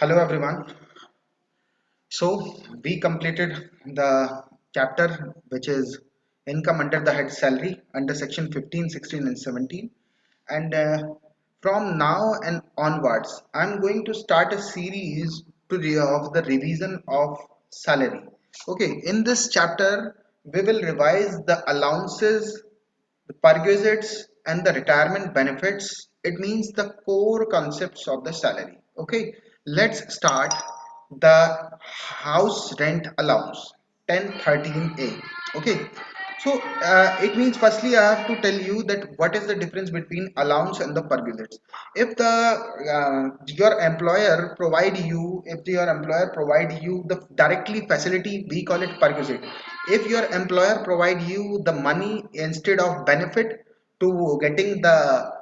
Hello everyone. So we completed the chapter which is income under the head salary under section 15, 16 and 17, and from now and onwards I'm going to start a series of the revision of salary. Okay, in this chapter we will revise the allowances, the perquisites and the retirement benefits. It means the core concepts of the salary. Okay, let's start the house rent allowance 1013A. Okay, so it means firstly I have to tell you that what is the difference between allowance and the perquisites. If the your employer provide you, if your employer provide you the directly facility, we call it perquisite. If your employer provide you the money instead of benefit to getting the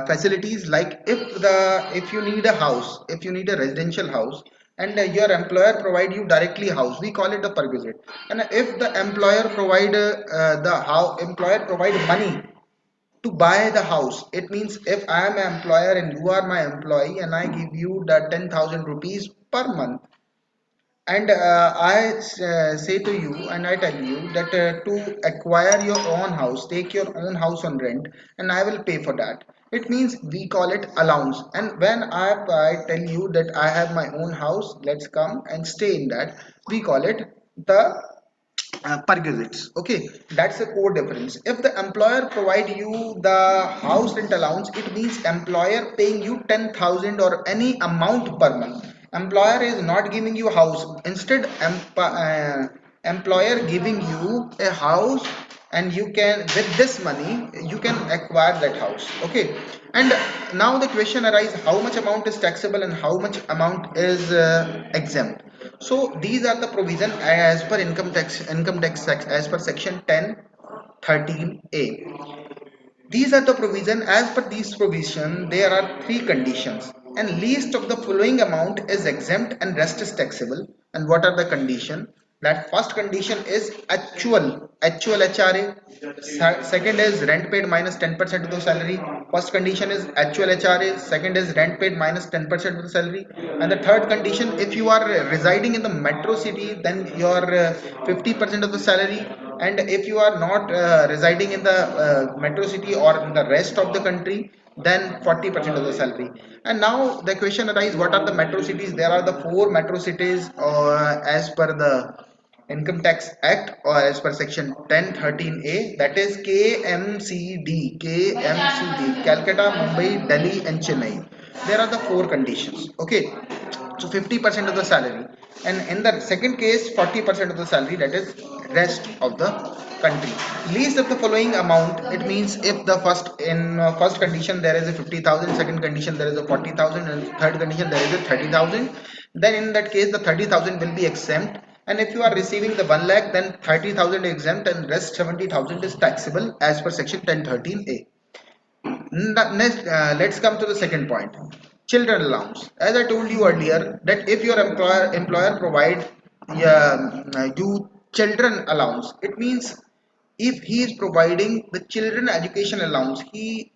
facilities, like if you need a house, if you need a residential house and your employer provide you directly house, we call it the perquisite. And if the employer provide the how employer provide money to buy the house, it means if I am an employer and you are my employee and I give you the 10,000 rupees per month, and say to you and I tell you that to acquire your own house, take your own house on rent, and I will pay for that. It means we call it allowance. And when I tell you that I have my own house, let's come and stay in that, we call it the perquisites. Okay, that's a core difference. If the employer provide you the house rent allowance, it means employer paying you 10,000 or any amount per month. Employer is not giving you house, instead employer giving you a house, and you can, with this money you can acquire that house. Okay, and now the question arises, how much amount is taxable and how much amount is exempt. So these are the provision as per income tax as per section 1013A. These are the provision. As per these provision, there are three conditions, and least of the following amount is exempt and rest is taxable. And what are the condition? That first condition is actual HRA. Second is rent paid minus 10% of the salary. First condition is actual HRA. Second is rent paid minus 10% of the salary. And the third condition, if you are residing in the metro city, then your 50% of the salary. And if you are not residing in the metro city or in the rest of the country, then 40% of the salary. And now the question arises, what are the metro cities? There are the four metro cities as per the Income Tax Act, or as per section 1013A, that is KMCD, Calcutta, Mumbai, Delhi and Chennai. There are the four conditions. Okay, so 50% of the salary, and in the second case 40% of the salary, that is rest of the country. Least of the following amount, it means if the first condition there is a 50,000, second condition there is a 40,000, and third condition there is a 30,000, then in that case the 30,000 will be exempt. And if you are receiving the 1 lakh, then 30,000 exempt and rest 70,000 is taxable as per section 1013A. Next, let's come to the second point, children allowance. As I told you earlier, that if your employer provide you children allowance, it means if he is providing the children education allowance, he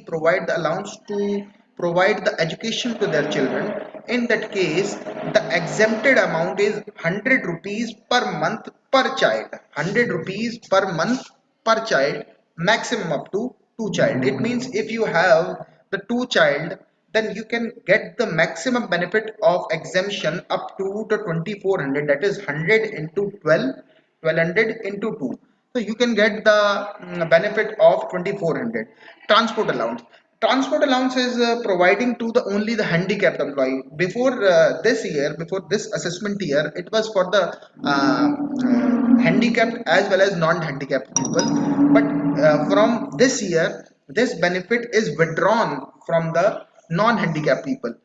provide the allowance to provide the education to their children. In that case, the exempted amount is 100 rupees per month per child. 100 rupees per month per child, maximum up to two child. It means if you have the two child, then you can get the maximum benefit of exemption up to the 2400, that is 100 into 12, 1200 into 2. So you can get the benefit of 2400. Transport allowance. Transport allowance is providing to the only the handicapped employee. Before this year, before this assessment year, it was for the handicapped as well as non-handicapped people. But from this year, this benefit is withdrawn from the non-handicapped people.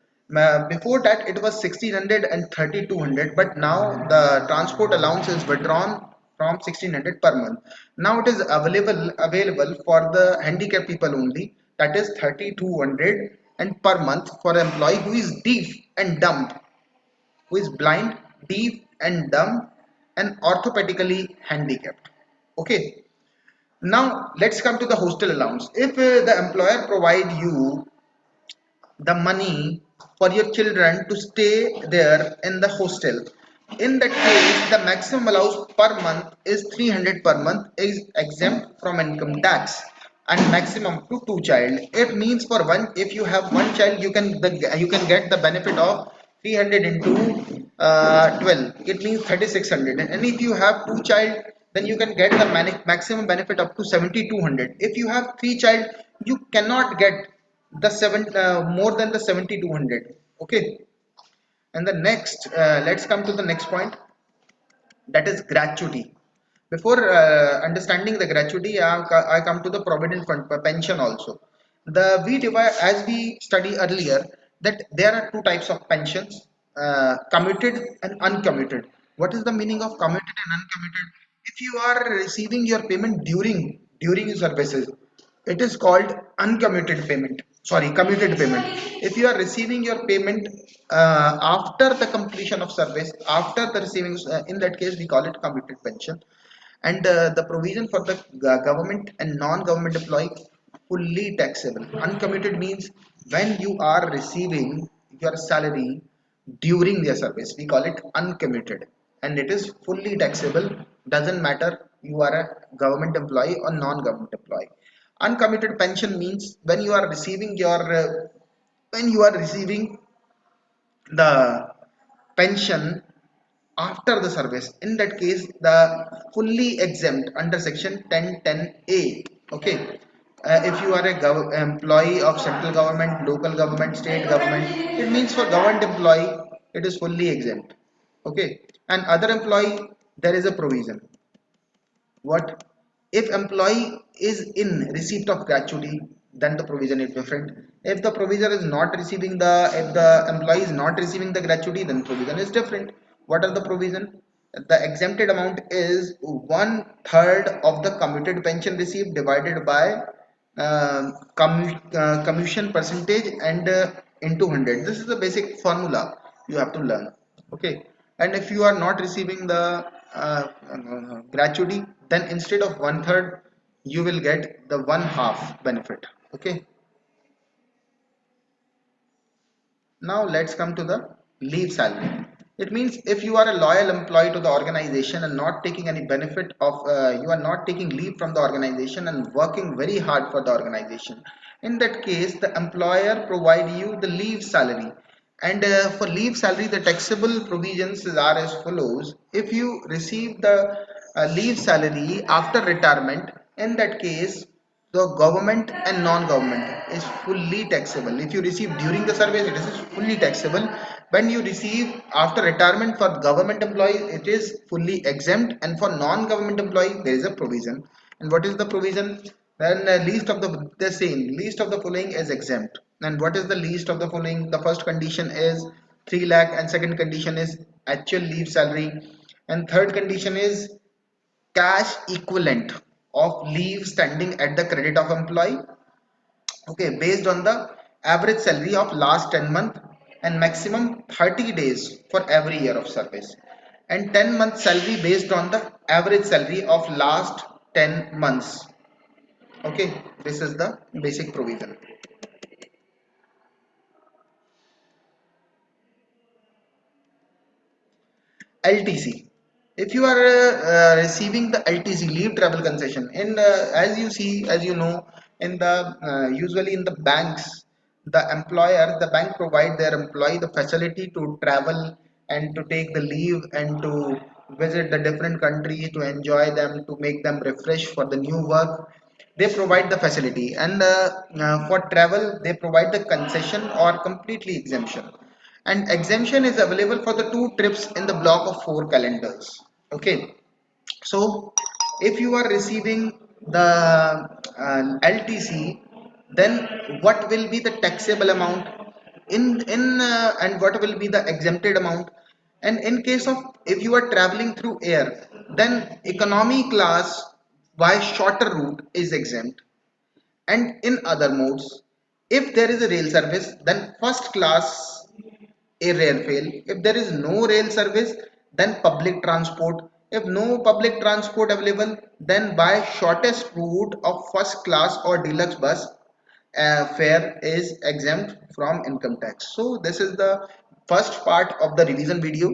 Before that, it was 1600 and 3200, but now the transport allowance is withdrawn from 1600 per month. Now it is available for the handicapped people only, that is 3200 and per month for an employee who is deaf and dumb, who is blind, deaf and dumb and orthopedically handicapped. Okay, now let's come to the hostel allowance. If the employer provide you the money for your children to stay there in the hostel. In that case, the maximum allowed per month is 300 per month is exempt from income tax and maximum to two child. It means for one, if you have one child, you can get the benefit of 300 into 12. It means 3600. And if you have two child, then you can get the maximum benefit up to 7200. If you have three child, you cannot get the seven more than the 7200. Okay, and the next let's come to the next point, that is gratuity. Before understanding the gratuity, I come to the provident fund pension also. The we divide as we study earlier that there are two types of pensions, committed and uncommitted. What is the meaning of committed and uncommitted? If you are receiving your payment during services, it is called uncommitted payment. Sorry, committed payment. If you are receiving your payment after the completion of service, after the receiving, in that case we call it committed pension. And the provision for the government and non-government employee fully taxable. Uncommitted means when you are receiving your salary during their service, we call it uncommitted, and it is fully taxable. Doesn't matter you are a government employee or non-government employee. Uncommitted pension means when you are receiving your when you are receiving the pension after the service. In that case, the fully exempt under section 1010A. Okay, if you are a employee of central government, local government, state government, it means for government employee it is fully exempt. Okay, and other employee, there is a provision. What if employee is in receipt of gratuity, then the provision is different. If the provision is not receiving the if the employee is not receiving the gratuity, then provision is different. What are the provision? The exempted amount is one third of the commuted pension received divided by commission percentage and into 100. This is the basic formula you have to learn. Okay, and if you are not receiving the gratuity, then instead of one third you will get the one half benefit. Okay, now let's come to the leave salary. It means if you are a loyal employee to the organization and not taking any benefit of you are not taking leave from the organization and working very hard for the organization, in that case the employer provide you the leave salary. And for leave salary, the taxable provisions are as follows. If you receive the leave salary after retirement, in that case the government and non-government is fully taxable. If you receive during the service, it is fully taxable. When you receive after retirement for government employees, it is fully exempt, and for non-government employee there is a provision. And what is the provision? Then least of the same least of the following is exempt. And what is the least of the following? The first condition is 3 lakh, and second condition is actual leave salary, and third condition is cash equivalent of leave standing at the credit of employee. Okay, based on the average salary of last 10 months and maximum 30 days for every year of service, and 10 months salary based on the average salary of last 10 months. Okay, this is the basic provision. LTC. If you are receiving the LTC, leave travel concession, and as you see, as you know, in the usually in the banks, the bank provide their employee the facility to travel and to take the leave and to visit the different countries to enjoy them, to make them refresh for the new work. They provide the facility, and for travel they provide the concession or completely exemption. And exemption is available for the two trips in the block of 4 calendars. Okay, so if you are receiving the LTC, then what will be the taxable amount in and what will be the exempted amount? And in case of if you are traveling through air, then economy class by shorter route is exempt. And in other modes, if there is a rail service, then first class a rail fail. If there is no rail service, then public transport. If no public transport available, then by shortest route of first class or deluxe bus. fare is exempt from income tax. So this is the first part of the revision video.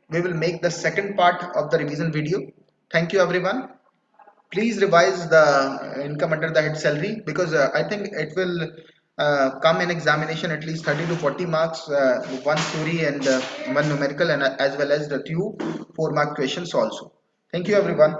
We will make the second part of the revision video. Thank you everyone. Please revise the income under the head salary, because I think it will come in examination at least 30 to 40 marks, one story and one numerical, and as well as the two 4-mark questions also. Thank you everyone.